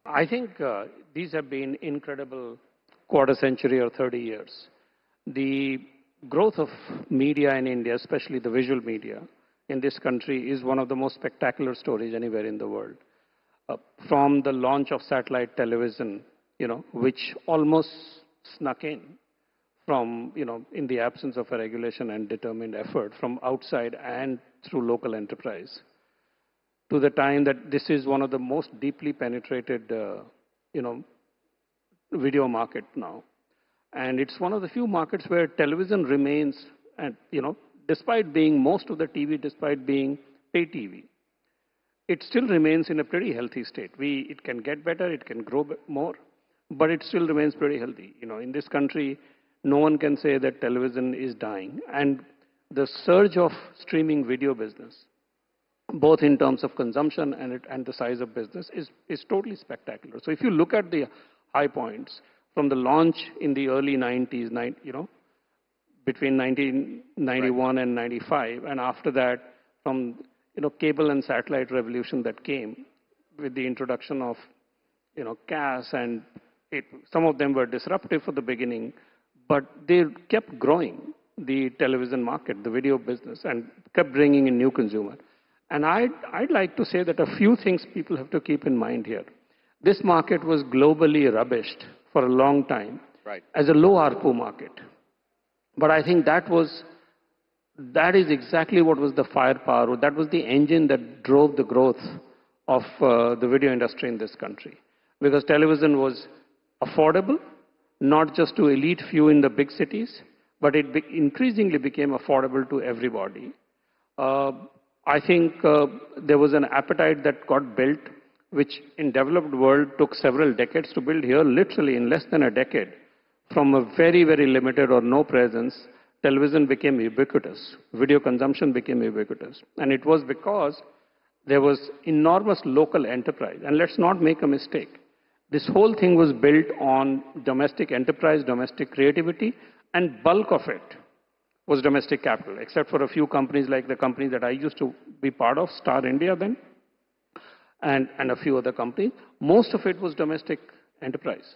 I think these have been incredible quarter century or 30 years. The growth of media in India, especially the visual media in this country, is one of the most spectacular stories anywhere in the world. From the launch of satellite television, which almost snuck in from, in the absence of a regulation and determined effort from outside and through local enterprise, to the time that this is one of the most deeply penetrated, video market now. And it's one of the few markets where television remains, and, despite being most of the TV, despite being pay TV, it still remains in a pretty healthy state. It can get better, it can grow more, but it still remains pretty healthy. In this country, no one can say that television is dying. And the surge of streaming video business, both in terms of consumption and the size of business, is totally spectacular. So if you look at the high points from the launch in the early 90s, between 1991 and 95, and after that, from cable and satellite revolution that came with the introduction of CAS, and some of them were disruptive for the beginning, but they kept growing the television market, the video business, and kept bringing in new consumer. And I'd like to say that a few things people have to keep in mind here. This market was globally rubbished for a long time as a low ARPU market. But I think that is exactly what was the firepower, that was the engine that drove the growth of the video industry in this country. Because television was affordable, not just to elite few in the big cities, but it increasingly became affordable to everybody. I think there was an appetite that got built, which in developed world took several decades to build. Here, literally in less than a decade, from a very, very limited or no presence, television became ubiquitous. Video consumption became ubiquitous. And it was because there was enormous local enterprise. And let's not make a mistake. This whole thing was built on domestic enterprise, domestic creativity, and bulk of it was domestic capital, except for a few companies like the company that I used to be part of, Star India then, and a few other companies. Most of it was domestic enterprise.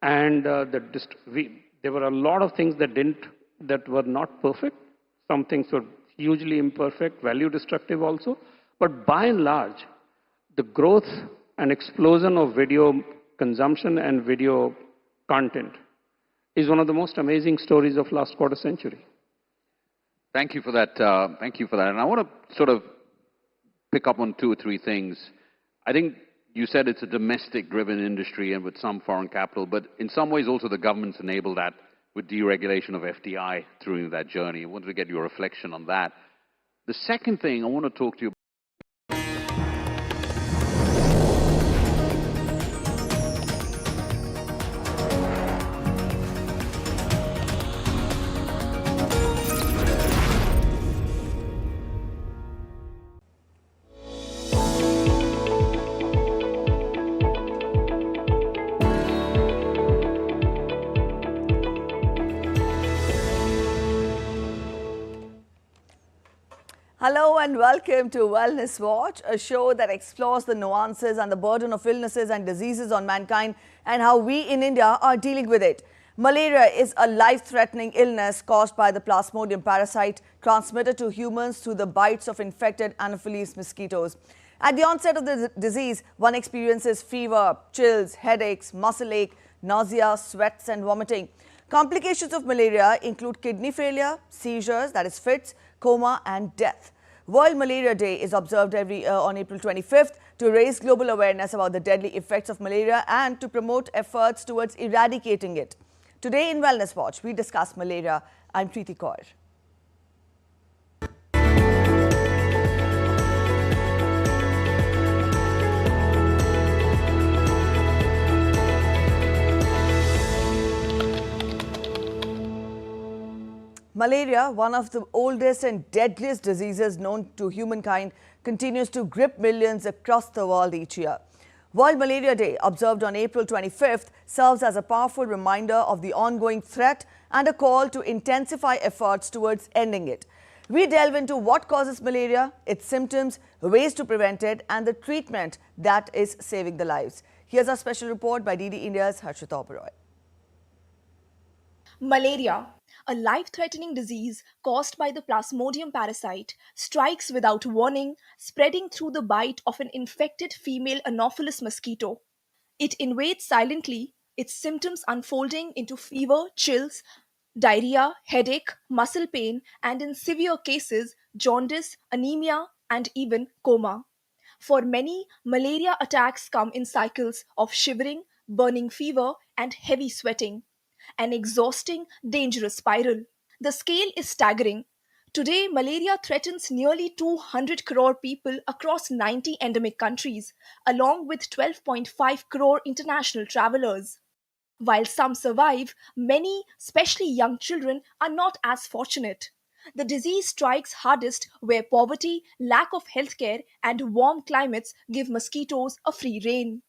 And there were a lot of things that were not perfect. Some things were hugely imperfect, value destructive also. But by and large, the growth and explosion of video consumption and video content is one of the most amazing stories of last quarter century. Thank you for that. Thank you for that. And I want to sort of pick up on 2 or 3 things. I think you said it's a domestic-driven industry and with some foreign capital, but in some ways also the government's enabled that with deregulation of FDI through that journey. I wanted to get your reflection on that. The second thing I want to talk to you about. Hello and welcome to Wellness Watch, a show that explores the nuances and the burden of illnesses and diseases on mankind and how we in India are dealing with it. Malaria is a life-threatening illness caused by the Plasmodium parasite transmitted to humans through the bites of infected Anopheles mosquitoes. At the onset of the disease, one experiences fever, chills, headaches, muscle ache, nausea, sweats and vomiting. Complications of malaria include kidney failure, seizures, that is fits, coma and death. World Malaria Day is observed every year on April 25th to raise global awareness about the deadly effects of malaria and to promote efforts towards eradicating it. Today in Wellness Watch, we discuss malaria. I'm Preeti Kaur. Malaria, one of the oldest and deadliest diseases known to humankind, continues to grip millions across the world each year. World Malaria Day, observed on April 25th, serves as a powerful reminder of the ongoing threat and a call to intensify efforts towards ending it. We delve into what causes malaria, its symptoms, ways to prevent it, and the treatment that is saving the lives. Here's our special report by DD India's Harshita Oberoi. Malaria, a life-threatening disease caused by the Plasmodium parasite, strikes without warning, spreading through the bite of an infected female Anopheles mosquito. It invades silently, its symptoms unfolding into fever, chills, diarrhea, headache, muscle pain, and in severe cases, jaundice, anemia, and even coma. For many, malaria attacks come in cycles of shivering, burning fever, and heavy sweating, an exhausting, dangerous spiral. The scale is staggering. Today, malaria threatens nearly 200 crore people across 90 endemic countries, along with 12.5 crore international travelers. While some survive, many, especially young children, are not as fortunate. The disease strikes hardest where poverty, lack of healthcare, and warm climates give mosquitoes a free rein.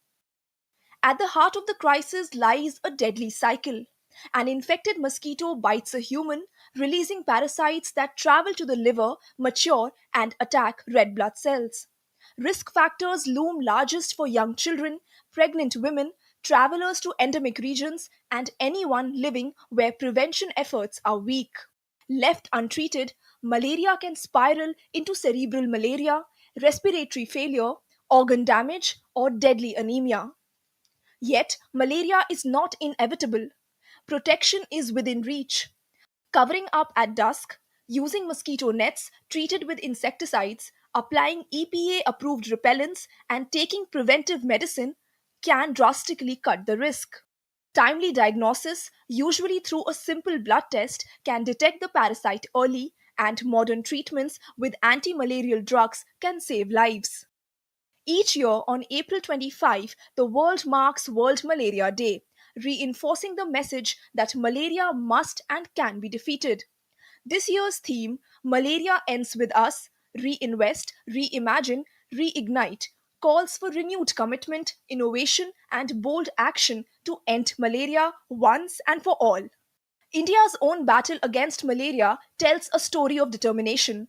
At the heart of the crisis lies a deadly cycle. An infected mosquito bites a human, releasing parasites that travel to the liver, mature, and attack red blood cells. Risk factors loom largest for young children, pregnant women, travelers to endemic regions, and anyone living where prevention efforts are weak. Left untreated, malaria can spiral into cerebral malaria, respiratory failure, organ damage, or deadly anemia. Yet, malaria is not inevitable. Protection is within reach. Covering up at dusk, using mosquito nets treated with insecticides, applying EPA approved repellents, and taking preventive medicine can drastically cut the risk. Timely diagnosis, usually through a simple blood test, can detect the parasite early, and modern treatments with anti malarial drugs can save lives. Each year on April 25, the world marks World Malaria Day, reinforcing the message that malaria must and can be defeated. This year's theme, Malaria Ends With Us, Reinvest, Reimagine, Reignite, calls for renewed commitment, innovation, and bold action to end malaria once and for all. India's own battle against malaria tells a story of determination.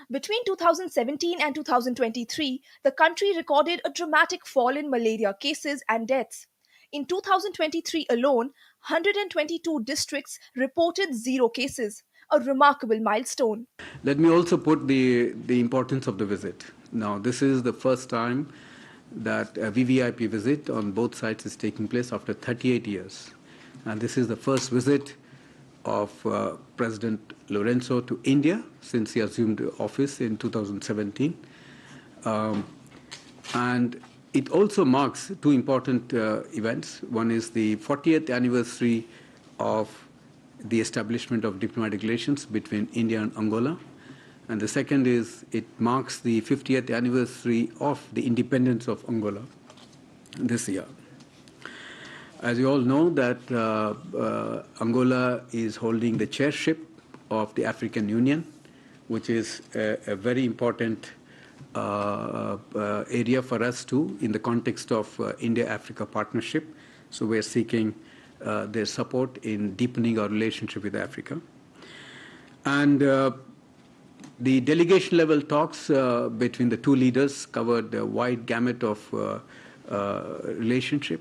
Between 2017 and 2023, the country recorded a dramatic fall in malaria cases and deaths. In 2023 alone, 122 districts reported zero cases, a remarkable milestone. Let me also put the importance of the visit. Now, this is the first time that a VVIP visit on both sides is taking place after 38 years. And this is the first visit of President Lorenzo to India since he assumed office in 2017. And it also marks two important events. One is the 40th anniversary of the establishment of diplomatic relations between India and Angola. And the second is it marks the 50th anniversary of the independence of Angola this year. As you all know, that Angola is holding the chairship of the African Union, which is a very important area for us too in the context of India-Africa partnership. So we're seeking their support in deepening our relationship with Africa. And the delegation level talks between the two leaders covered a wide gamut of relationship,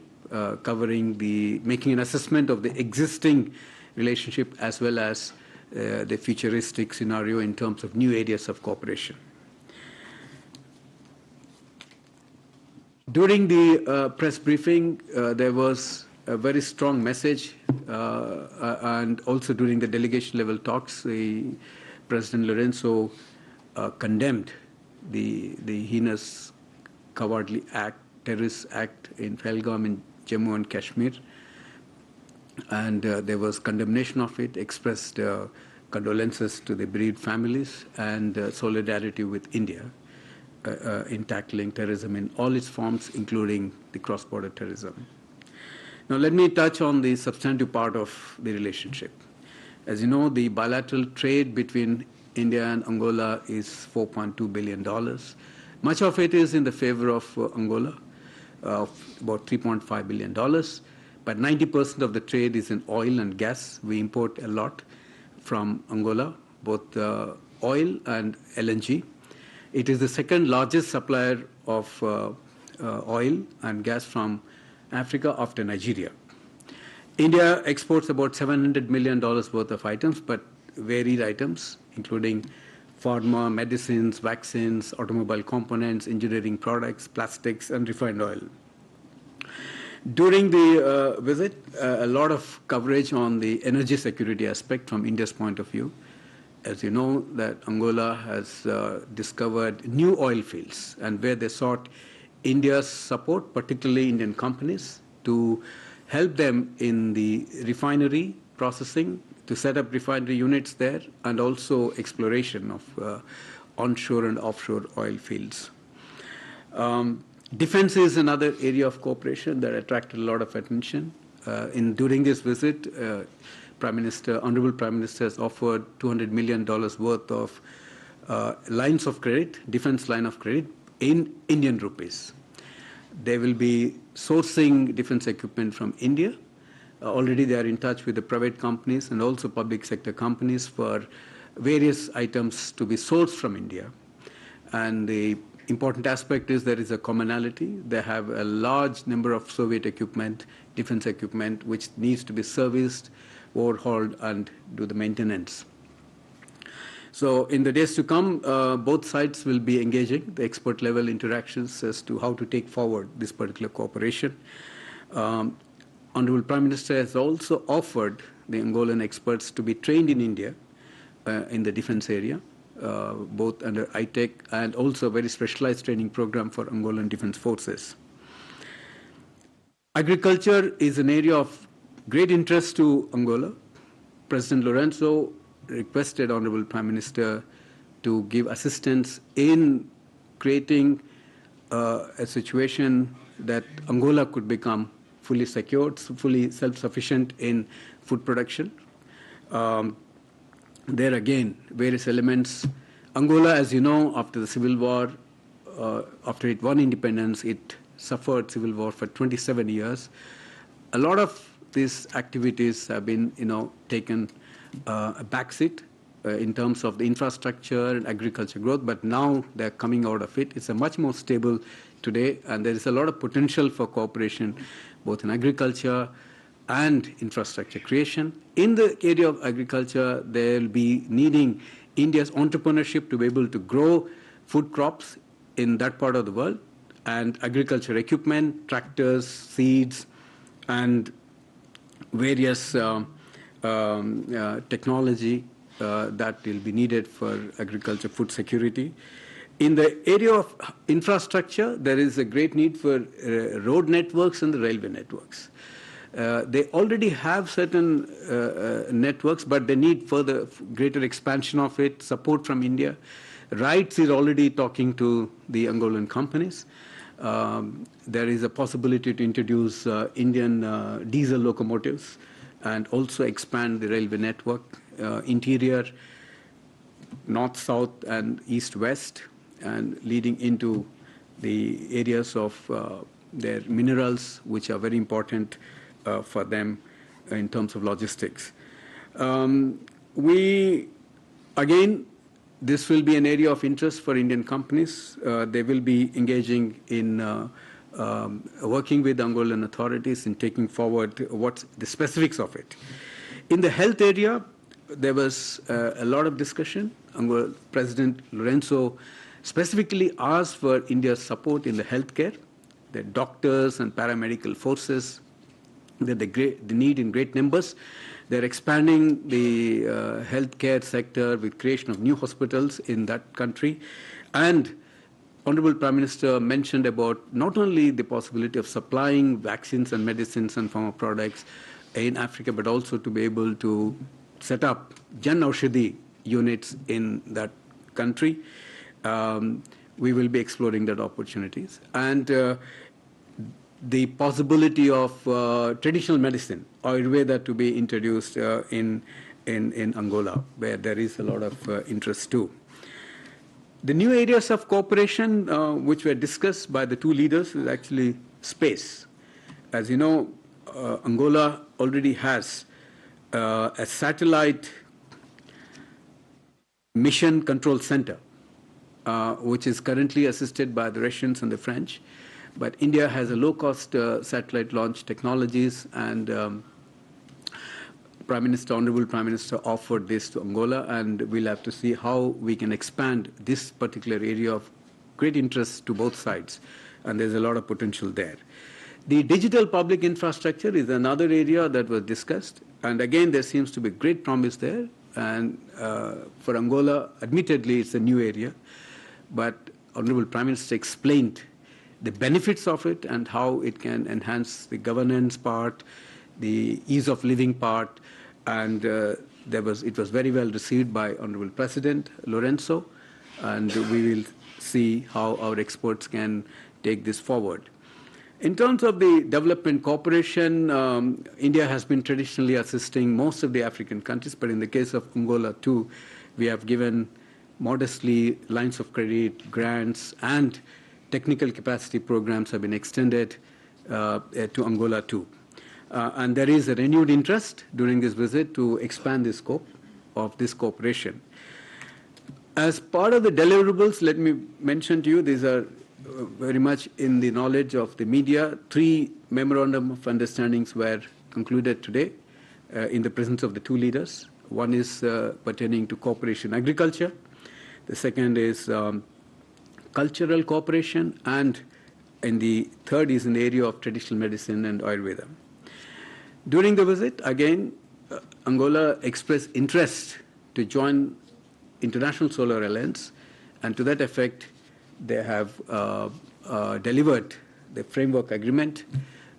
covering making an assessment of the existing relationship as well as the futuristic scenario in terms of new areas of cooperation. During the press briefing, there was a very strong message, and also during the delegation level talks, President Lorenzo condemned the heinous, cowardly act, terrorist act in Pahalgam in Jammu and Kashmir, and there was condemnation of it, expressed condolences to the bereaved families and solidarity with India in tackling terrorism in all its forms, including the cross-border terrorism. Now let me touch on the substantive part of the relationship. As you know, the bilateral trade between India and Angola is $4.2 billion. Much of it is in the favor of Angola, of about $3.5 billion. But 90% of the trade is in oil and gas. We import a lot from Angola, both oil and LNG. It is the second largest supplier of oil and gas from Africa after Nigeria. India exports about $700 million worth of items, but varied items, including pharma, medicines, vaccines, automobile components, engineering products, plastics, and refined oil. During the visit, a lot of coverage on the energy security aspect from India's point of view. As you know, that Angola has discovered new oil fields, and where they sought India's support, particularly Indian companies, to help them in the refinery processing, to set up refinery units there, and also exploration of onshore and offshore oil fields. Defense is another area of cooperation that attracted a lot of attention. During this visit, Honorable Prime Minister has offered $200 million worth of lines of credit, defense line of credit, in Indian rupees. They will be sourcing defense equipment from India. Already they are in touch with the private companies and also public sector companies for various items to be sourced from India. And the important aspect is there is a commonality. They have a large number of Soviet equipment, defense equipment, which needs to be serviced, overhauled, and do the maintenance. So in the days to come, both sides will be engaging the expert level interactions as to how to take forward this particular cooperation. Honorable Prime Minister has also offered the Angolan experts to be trained in India in the defense area, both under ITEC and also a very specialized training program for Angolan defense forces. Agriculture is an area of great interest to Angola. President Lourenço requested Honorable Prime Minister to give assistance in creating a situation that Angola could become fully secured, fully self-sufficient in food production. There again, various elements. Angola, as you know, after the Civil War, after it won independence, it suffered civil war for 27 years. A lot of these activities have been, taken a backseat in terms of the infrastructure and agriculture growth, but now they're coming out of it. It's a much more stable today, and there is a lot of potential for cooperation, both in agriculture and infrastructure creation. In the area of agriculture, they'll be needing India's entrepreneurship to be able to grow food crops in that part of the world, and agriculture equipment, tractors, seeds, and various technology that will be needed for agriculture food security. In the area of infrastructure, there is a great need for road networks and the railway networks. They already have certain networks, but they need further greater expansion of it, support from India. RITES is already talking to the Angolan companies. There is a possibility to introduce Indian diesel locomotives and also expand the railway network, interior, north-south and east-west, and leading into the areas of their minerals, which are very important for them in terms of logistics. This will be an area of interest for Indian companies. They will be engaging in working with Angolan authorities in taking forward what's the specifics of it. In the health area, there was a lot of discussion. President Lourenço specifically asked for India's support in the healthcare, the doctors and paramedical forces that they need in great numbers. They're expanding the healthcare sector with creation of new hospitals in that country. And Honorable Prime Minister mentioned about not only the possibility of supplying vaccines and medicines and pharma products in Africa, but also to be able to set up Jan Aushadhi units in that country. We will be exploring that opportunities. And the possibility of traditional medicine, Ayurveda, to be introduced in Angola, where there is a lot of interest too. The new areas of cooperation which were discussed by the two leaders is actually space. As you know, Angola already has a satellite mission control center, which is currently assisted by the Russians and the French. But India has a low-cost satellite launch technologies, and Honorable Prime Minister offered this to Angola, and we'll have to see how we can expand this particular area of great interest to both sides, and there's a lot of potential there. The digital public infrastructure is another area that was discussed, and again, there seems to be great promise there, and for Angola, admittedly, it's a new area, but Honorable Prime Minister explained the benefits of it and how it can enhance the governance part, the ease of living part, and it was very well received by Honorable President Lorenzo, and we will see how our experts can take this forward. In terms of the development cooperation, India has been traditionally assisting most of the African countries, but in the case of Angola too, we have given modestly lines of credit, grants, and technical capacity programs have been extended to Angola too. And there is a renewed interest during this visit to expand the scope of this cooperation. As part of the deliverables, let me mention to you, these are very much in the knowledge of the media. 3 memorandum of understandings were concluded today in the presence of the 2 leaders. One is pertaining to cooperation agriculture. The second is cultural cooperation, and the third is in the area of traditional medicine and Ayurveda. During the visit, again, Angola expressed interest to join International Solar Alliance, and to that effect, they have delivered the framework agreement,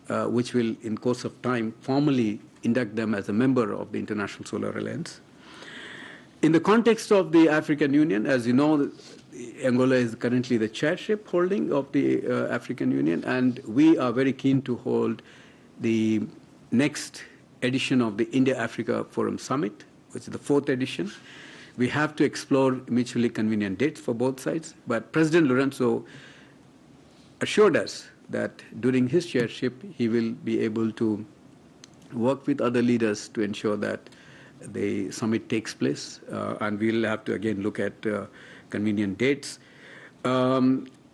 which will, in course of time, formally induct them as a member of the International Solar Alliance. In the context of the African Union, as you know, Angola is currently the chairship holding of the African Union, and we are very keen to hold the next edition of the India-Africa Forum Summit, which is the 4th edition. We have to explore mutually convenient dates for both sides, but President Lorenzo assured us that during his chairship, he will be able to work with other leaders to ensure that the summit takes place, and we'll have to again look at convenient dates.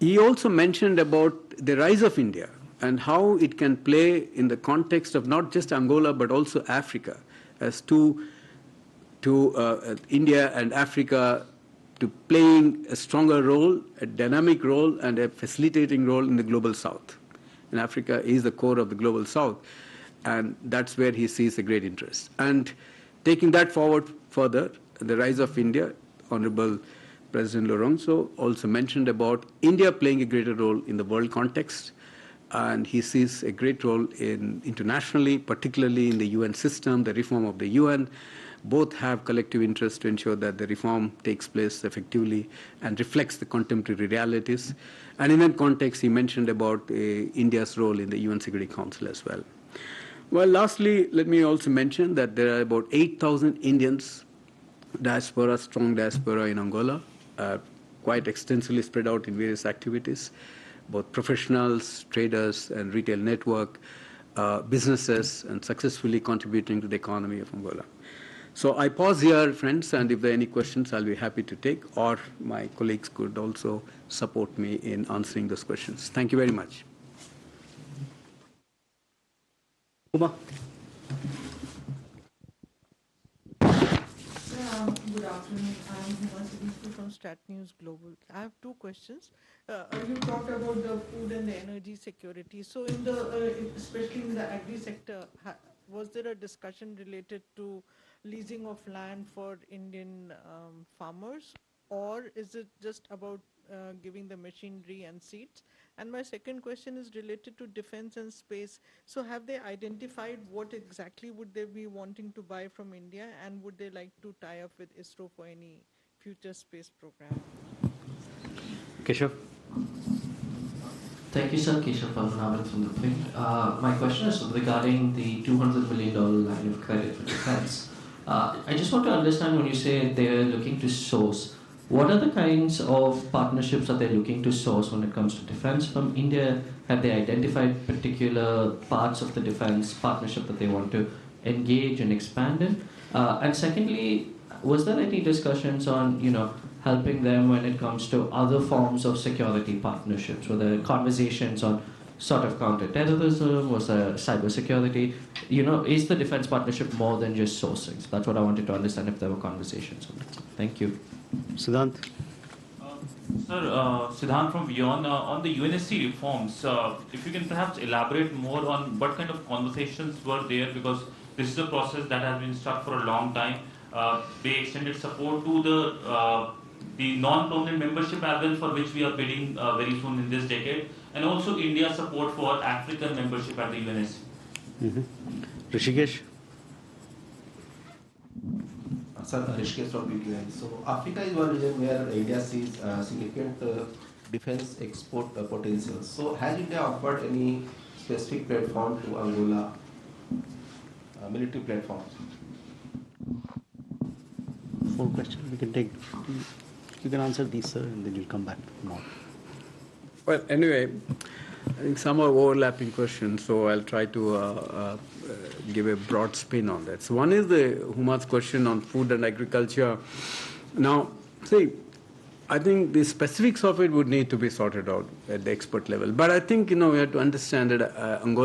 He also mentioned about the rise of India and how it can play in the context of not just Angola but also Africa as India and Africa to playing a stronger role, a dynamic role, and a facilitating role in the global south. And Africa is the core of the global south, and that's where he sees a great interest. And taking that forward further, the rise of India, Honorable President Lorenzo also mentioned about India playing a greater role in the world context, and he sees a great role internationally, particularly in the UN system, the reform of the UN. Both have collective interest to ensure that the reform takes place effectively and reflects the contemporary realities. And in that context, he mentioned about India's role in the UN Security Council as well. Well, lastly, let me also mention that there are about 8,000 Indians, strong diaspora in Angola, quite extensively spread out in various activities, both professionals, traders, and retail network, businesses, and successfully contributing to the economy of Angola. So I pause here, friends, and if there are any questions, I'll be happy to take, or my colleagues could also support me in answering those questions. Thank you very much. Uma? Good afternoon. I'm Huma Siddiqui from Stat News Global. I have 2 questions. You talked about the food and the energy security. So, especially in the agri sector, was there a discussion related to leasing of land for Indian farmers, or is it just about giving the machinery and seeds? And my second question is related to defense and space. So have they identified what exactly would they be wanting to buy from India, and would they like to tie up with ISRO for any future space program? Keshav? Thank you, sir. Keshav Padmanabhan from the Print. My question is regarding the $200 million line of credit for defense. I just want to understand, when you say they're looking to source, what are the kinds of partnerships that they're looking to source when it comes to defense from India? Have they identified particular parts of the defense partnership that they want to engage and expand in? And secondly, was there any discussions on, helping them when it comes to other forms of security partnerships? Were there conversations on sort of counter-terrorism? Was there cybersecurity? Is the defense partnership more than just sourcing? So that's what I wanted to understand, if there were conversations on that. Thank you. Siddhant? Sir, Siddhant from Beyond. On the UNSC reforms, if you can perhaps elaborate more on what kind of conversations were there, because this is a process that has been stuck for a long time. They extended support to the non-permanent membership as well, for which we are bidding very soon in this decade, and also India's support for African membership at the UNSC. Rishikesh? Sir, Rishikesh from PB. So Africa is one region where India sees significant defense export potential. So has India offered any specific platform to Angola, military platforms? 4 questions. We can take. You can answer these, sir, and then you'll come back more. Well, anyway, I think some are overlapping questions, so I'll try to give a broad spin on that. So one is the Huma's question on food and agriculture. Now, see, I think the specifics of it would need to be sorted out at the expert level. But I think, we have to understand that Angola